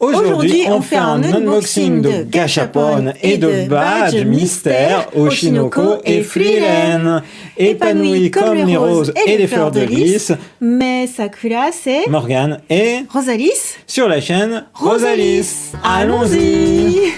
Aujourd'hui, on fait un unboxing de gâchapon et de badges mystères Oshinoko et Frieren. Épanouis comme les roses et les fleurs de lys. Mais Sakura, c'est Morgane et Rosalis sur la chaîne Rosalis. Allons-y.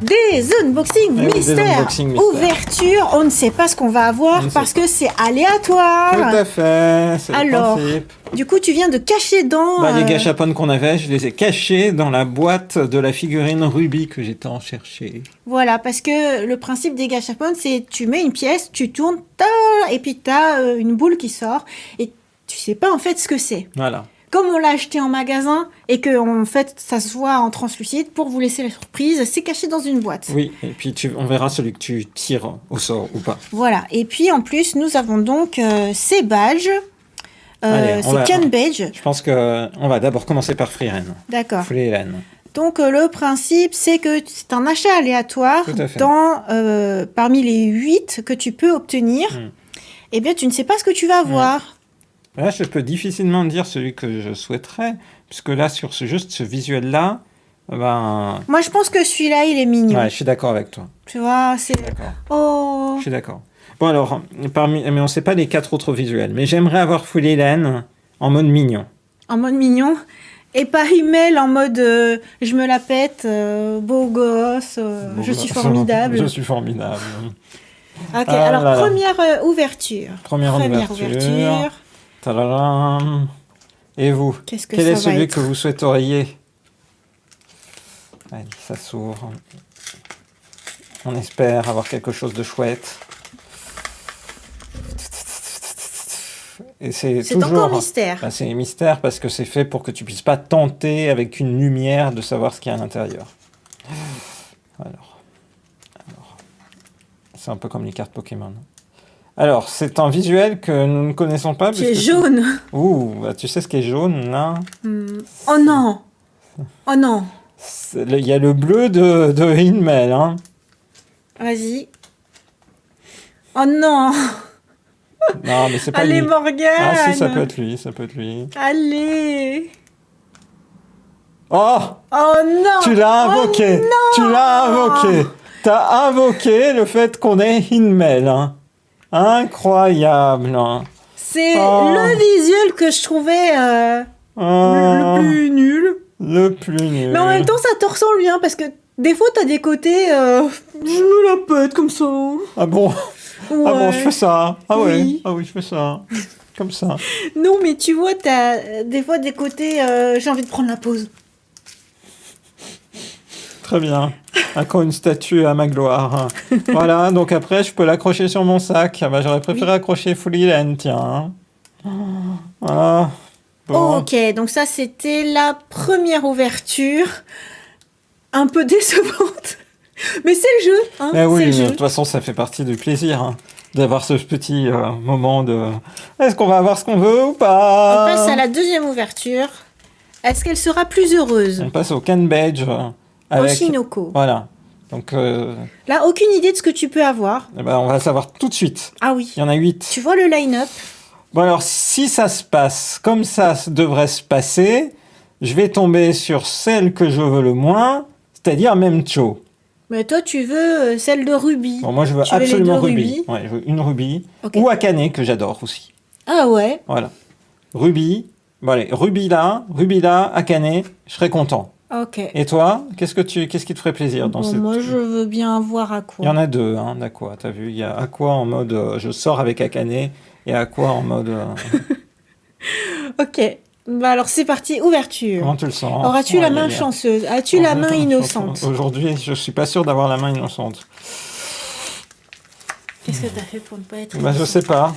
Des unboxings mystères, ouverture, on ne sait pas ce qu'on va avoir parce que c'est aléatoire. Tout à fait, c'est alors, le principe. Du coup, tu viens de cacher dans... les gâchapons qu'on avait, je les ai cachés dans la boîte de la figurine Ruby que j'étais en chercher. Voilà, parce que le principe des gâchapons, c'est tu mets une pièce, tu tournes, et puis tu as une boule qui sort, et tu sais pas en fait ce que c'est. Voilà. Comme on l'a acheté en magasin et que en fait ça se voit en translucide, pour vous laisser la surprise, c'est caché dans une boîte. Oui, et puis on verra celui que tu tires au sort ou pas. Voilà, et puis en plus nous avons donc ces badges. C'est Ken Badge. Je pense qu'on va d'abord commencer par Frieren. D'accord. Frieren. Donc le principe c'est que c'est un achat aléatoire parmi les 8 que tu peux obtenir. Eh bien tu ne sais pas ce que tu vas avoir. Là, je peux difficilement dire celui que je souhaiterais, puisque là, sur juste ce visuel-là, Moi, je pense que celui-là, il est mignon. Ouais, je suis d'accord avec toi. Tu vois, c'est... Oh. Je suis d'accord. Bon, alors, mais on ne sait pas les 4 autres visuels, mais j'aimerais avoir Frieren en mode mignon. En mode mignon. Et pas Himmel en mode je me la pète, beau gosse, je suis formidable. Je suis formidable. Ok, alors première ouverture. Première ouverture. Tadadam. Et vous, quel est celui que vous souhaiteriez? Allez, ça s'ouvre. On espère avoir quelque chose de chouette. Et c'est toujours encore mystère. C'est mystère parce que c'est fait pour que tu puisses pas tenter avec une lumière de savoir ce qu'il y a à l'intérieur. Alors, c'est un peu comme les cartes Pokémon. Alors, c'est un visuel que nous ne connaissons pas. Qui est jaune. Ouh, bah, tu sais ce qui est jaune, là? Oh non. Oh non. Il y a le bleu de Himmel, hein. Vas-y. Oh non. Non, mais c'est pas Allez, lui. Morgane. Ah si, ça peut être lui, Allez. Oh non. Tu l'as invoqué. Oh, non. Tu l'as invoqué. T'as invoqué le fait qu'on ait Himmel, hein. Incroyable. Hein. C'est le visuel que je trouvais le plus nul. Le plus nul. Mais en même temps, ça te ressemble bien parce que des fois, t'as des côtés. Je me la pète comme ça. Ah bon? Ouais. Ah bon, je fais ça. Ah oui. Oui. Ah oui, je fais ça. Comme ça. Non, mais tu vois, t'as des fois des côtés. J'ai envie de prendre la pause. Très bien. Encore une statue à ma gloire. Voilà, donc après, je peux l'accrocher sur mon sac. Ah bah, j'aurais préféré accrocher Frieren, tiens. Voilà. Bon. Ok, donc ça, c'était la première ouverture. Un peu décevante. Mais c'est le jeu. Hein, mais oui, de toute façon, ça fait partie du plaisir. Hein, d'avoir ce petit moment de... Est-ce qu'on va avoir ce qu'on veut ou pas? On passe à la deuxième ouverture. Est-ce qu'elle sera plus heureuse? On passe au Ken Badge. Oshinoko. Voilà. Donc, là, aucune idée de ce que tu peux avoir. Eh ben, on va le savoir tout de suite. Ah oui. Il y en a 8. Tu vois le line-up? Bon, alors, si ça se passe comme ça devrait se passer, je vais tomber sur celle que je veux le moins, c'est-à-dire Memcho. Mais toi, tu veux celle de Ruby. Bon, moi, je veux absolument Ruby. Ouais, je veux une Ruby. Okay. Ou Akane, que j'adore aussi. Ah ouais? Voilà. Ruby. Bon, allez, Ruby là, Akane, je serais content. Ok. Et toi, qu'est-ce qui te ferait plaisir dans cette... Moi, je veux bien avoir Aqua. Il y en a 2, hein, d'Aqua, t'as vu. Il y a Aqua en mode je sors avec Akane et Aqua en mode... Ok. Bah alors, c'est parti, ouverture. Comment tu le sens? Auras-tu la main chanceuse? As-tu la main innocente? Aujourd'hui, je suis pas sûr d'avoir la main innocente. Qu'est-ce que t'as fait pour ne pas être innocente? Je sais pas.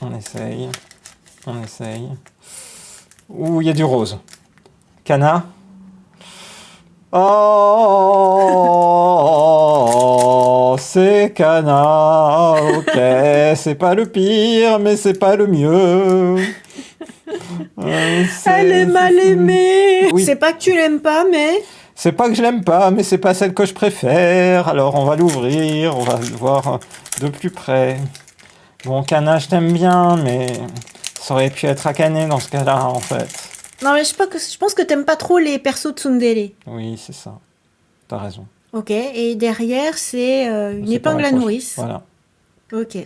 On essaye. Ouh, il y a du rose. Kana. Oh, c'est Kana. Ok, c'est pas le pire, mais c'est pas le mieux. Elle est mal aimée. Oui. C'est pas que tu l'aimes pas, mais... C'est pas que je l'aime pas, mais c'est pas celle que je préfère. Alors on va l'ouvrir, on va le voir de plus près. Bon, Kana, je t'aime bien, mais ça aurait pu être Akane dans ce cas-là, en fait. Non, mais je pense que t'aimes pas trop les persos de tsundere. Oui, c'est ça. T'as raison. Ok, et derrière, c'est une épingle à nourrice. Voilà. Ok.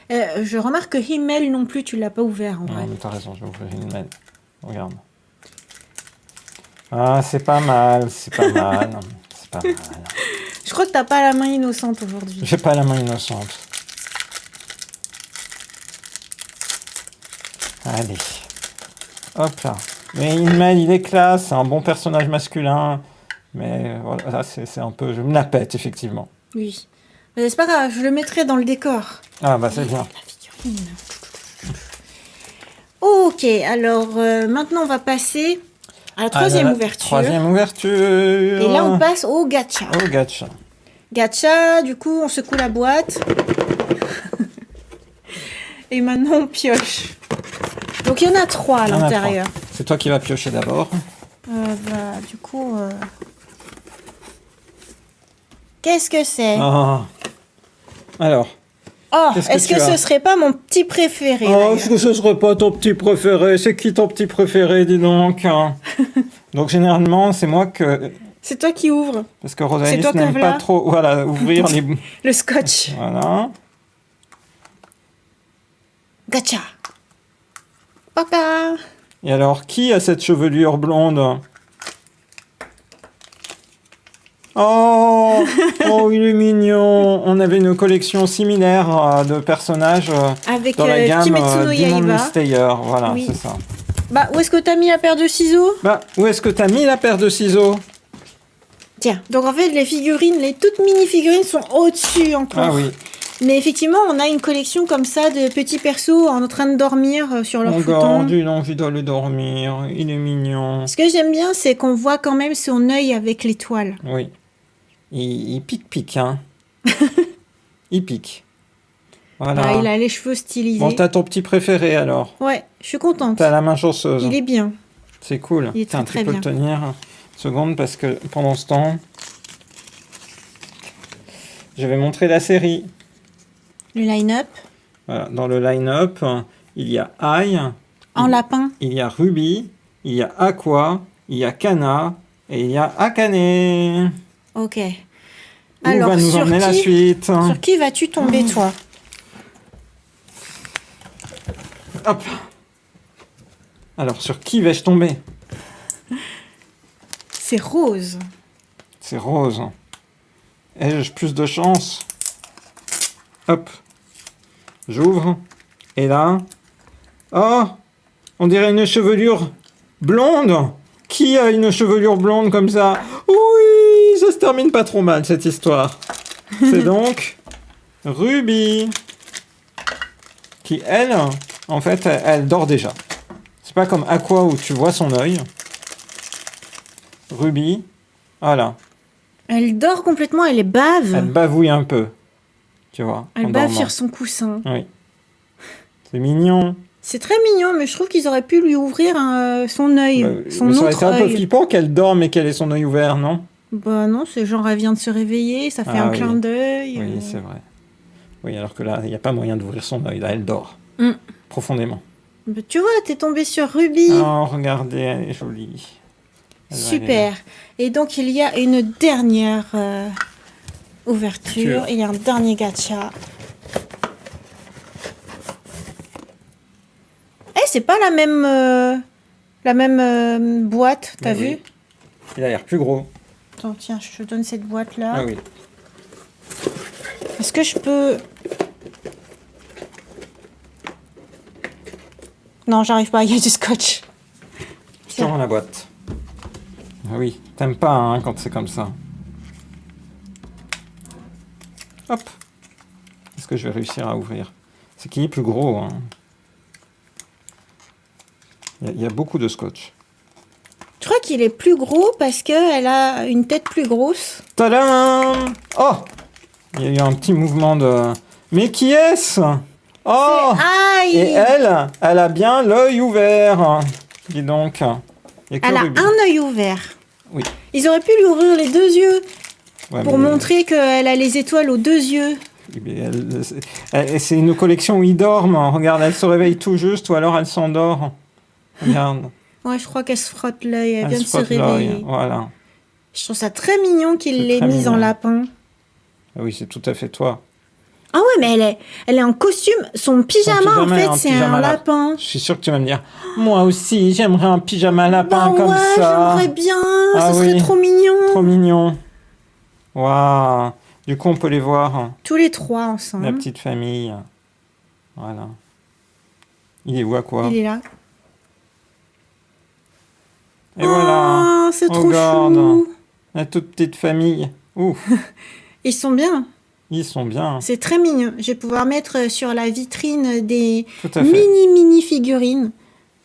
Je remarque que Himmel non plus, tu l'as pas ouvert en vrai. Non, mais t'as raison, je vais ouvrir Himmel. Regarde. Ah, c'est pas mal, c'est pas mal. C'est pas mal. Je crois que t'as pas la main innocente aujourd'hui. J'ai pas la main innocente. Allez. Hop là. Mais Himmel, il est classe, c'est un bon personnage masculin. Mais voilà, c'est un peu... Je me la pète, effectivement. Oui. Mais c'est pas grave, je le mettrai dans le décor. Ah bah c'est bien. La figurine. Ok, alors maintenant on va passer à la troisième ouverture. Troisième ouverture. Et là on passe au gacha. Au gacha. Gacha, du coup on secoue la boîte. Et maintenant on pioche. Donc il y en a 3 à l'intérieur. C'est toi qui vas piocher d'abord. Du coup... Qu'est-ce que c'est? Alors. Oh, est-ce que ce serait pas mon petit préféré? Oh, est-ce que ce serait pas ton petit préféré? C'est qui ton petit préféré, dis donc? Donc généralement, c'est moi que... C'est toi qui ouvres. Parce que Rosalie n'aime pas trop ouvrir les... Le scotch. Voilà. Gacha. Papa. Et alors, qui a cette chevelure blonde? Oh, oh, il est mignon. On avait une collection similaire de personnages avec dans la gamme Kimetsu no Yaiba. Slayer. Voilà, oui. c'est ça. Bah, où est-ce que t'as mis la paire de ciseaux? Bah, où est-ce que t'as mis la paire de ciseaux? Tiens, donc en fait, les figurines, les toutes mini-figurines sont au-dessus encore. Ah oui. Mais effectivement, on a une collection comme ça de petits persos en train de dormir sur leur futon. Regarde, il a envie d'aller dormir. Il est mignon. Ce que j'aime bien, c'est qu'on voit quand même son œil avec l'étoile. Oui. Il pique, hein. Il pique. Voilà. Ah, il a les cheveux stylisés. Bon, t'as ton petit préféré, alors. Ouais, je suis contente. T'as la main chanceuse. Il est bien. C'est cool. Il est très, tu peux le tenir une seconde, parce que pendant ce temps, je vais montrer la série. Le line-up. Voilà. Dans le line-up, il y a Ai. En lapin. Il y a Ruby. Il y a Aqua. Il y a Kana. Et il y a Akane. Ok. Où alors, va nous emmener la suite? Sur qui vas-tu tomber, toi? Hop. Alors, sur qui vais-je tomber? C'est Rose. C'est Rose. Ai-je plus de chance? Hop. J'ouvre. Et là... Oh! On dirait une chevelure blonde. Qui a une chevelure blonde comme ça? Oui! Ça se termine pas trop mal, cette histoire. C'est donc... Ruby. Qui, elle, en fait, elle dort déjà. C'est pas comme Aqua où tu vois son œil. Ruby. Voilà. Elle dort complètement, elle est bave. Elle bavouille un peu. Tu vois. Elle bave sur son coussin. Oui. C'est mignon. C'est très mignon, mais je trouve qu'ils auraient pu lui ouvrir son œil. Son autre œil. Ça aurait été un peu flippant qu'elle dorme et qu'elle ait son œil ouvert, non? Bah non, c'est genre elle vient de se réveiller, ça fait un clin d'œil. Oui, c'est vrai. Oui, alors que là, il n'y a pas moyen d'ouvrir son œil. Là, elle dort. Profondément. Bah, tu vois, t'es tombé sur Ruby. Oh, regardez, elle est jolie. Super. Et donc, il y a une dernière ouverture. Il y a un dernier gacha. Eh, c'est pas la même boîte, t'as vu? Il a l'air plus gros. Attends, tiens, je te donne cette boîte-là. Ah oui. Est-ce que je peux... Non, j'arrive pas, il y a du scotch. Je te rends la boîte. Ah oui, t'aimes pas hein, quand c'est comme ça. Hop. Est-ce que je vais réussir à ouvrir? C'est qu'il est plus gros. Hein. Il y a beaucoup de scotch. Je crois qu'il est plus gros parce qu'elle a une tête plus grosse. Tadam! Oh! Il y a eu un petit mouvement de... Mais qui est-ce? Oh! Aïe! Et elle a bien l'œil ouvert. Dis donc. Elle a un œil ouvert. Oui. Ils auraient pu lui ouvrir les deux yeux ouais, pour montrer qu'elle a les étoiles aux deux yeux. C'est une collection où ils dorment. Regarde, elle se réveille tout juste ou alors elle s'endort. Regarde. Ouais, je crois qu'elle se frotte l'œil. Elle vient de se frotte l'œil, réveiller. voilà. Je trouve ça très mignon qu'il C'est l'ait très mise en mignon. lapin. Ah oui, c'est tout à fait toi. Ah ouais, mais elle est en costume. Son pyjama, en fait, est en c'est pyjama un lapin. Je suis sûre que tu vas me dire, moi aussi, j'aimerais un pyjama lapin Bah comme ouais, ça. j'aimerais bien. Ah Ça serait oui. trop mignon. Trop mignon. Waouh. Du coup, on peut les voir, Tous les trois ensemble. la petite famille. Voilà. Il est où à quoi? Il est là. Et voilà. Oh, c'est trop Regarde. chou. La toute petite famille. Ouh, Ils sont bien. ils sont bien. C'est très mignon. Je vais pouvoir mettre sur la vitrine des Tout à fait. mini figurines.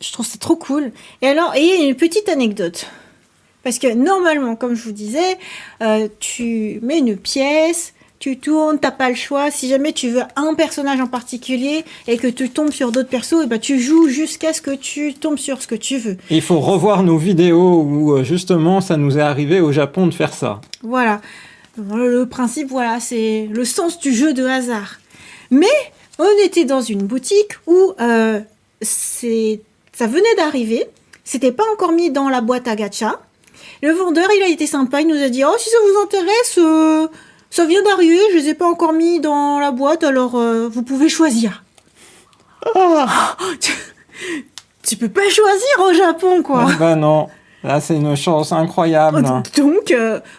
Je trouve ça trop cool. Et alors, il y a une petite anecdote. Parce que normalement, comme je vous disais, tu mets une pièce, tu tournes, t'as pas le choix. Si jamais tu veux un personnage en particulier et que tu tombes sur d'autres persos, et ben tu joues jusqu'à ce que tu tombes sur ce que tu veux. Il faut revoir nos vidéos où justement ça nous est arrivé au Japon de faire ça. Voilà. Le principe, voilà, c'est le sens du jeu de hasard. Mais on était dans une boutique où ça venait d'arriver. C'était pas encore mis dans la boîte à gacha. Le vendeur, il a été sympa. Il nous a dit, oh, si ça vous intéresse, ça vient d'arriver. Je les ai pas encore mis dans la boîte, alors vous pouvez choisir. Tu peux pas choisir au Japon, quoi. Ah bah non, là c'est une chance incroyable. Donc,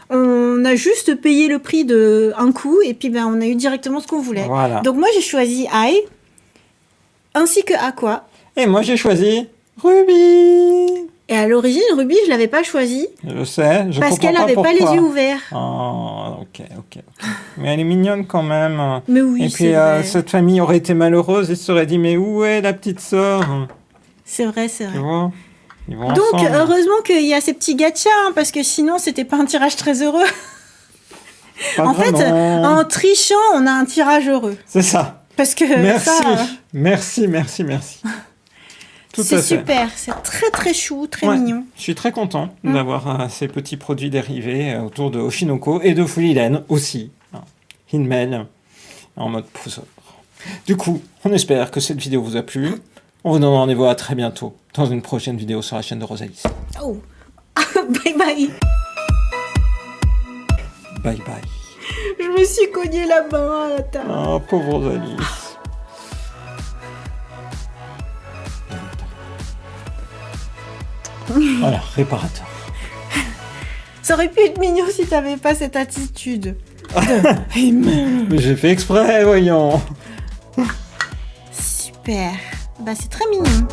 on a juste payé le prix de un coup et puis ben, on a eu directement ce qu'on voulait. Voilà. Donc, moi, j'ai choisi Ai ainsi que Aqua. Et moi j'ai choisi Ruby. Et à l'origine, Ruby, je l'avais pas choisi Je sais, je parce comprends qu'elle pas avait pas pourquoi. les yeux ouverts. Oh, ok. Mais elle est mignonne quand même. Mais oui, Et c'est puis vrai. cette famille aurait été malheureuse, ils se seraient dit, mais où est la petite sœur? C'est vrai, c'est Tu vrai. vois? Ils vont Donc, ensemble. heureusement qu'il y a ces petits gachas, hein, parce que sinon, c'était pas un tirage très heureux. Pas En fait, vraiment. en trichant, on a un tirage heureux. C'est ça. Parce que Merci. ça, Merci. Tout c'est à fait. super. C'est très, très chou, très Ouais. mignon. Je suis très content d'avoir ces petits produits dérivés autour de Oshinoko et de Fulilen aussi. Hinmel en mode pousseur. Du coup, on espère que cette vidéo vous a plu. On vous donne rendez-vous à très bientôt dans une prochaine vidéo sur la chaîne de Rosalis. Oh, bye bye. Bye bye. Je me suis cogné la main à la table. Oh, pauvre Rosalis. Voilà, réparateur. Ça aurait pu être mignon si t'avais pas cette attitude. Mais j'ai fait exprès, voyons. Super. Bah, c'est très mignon.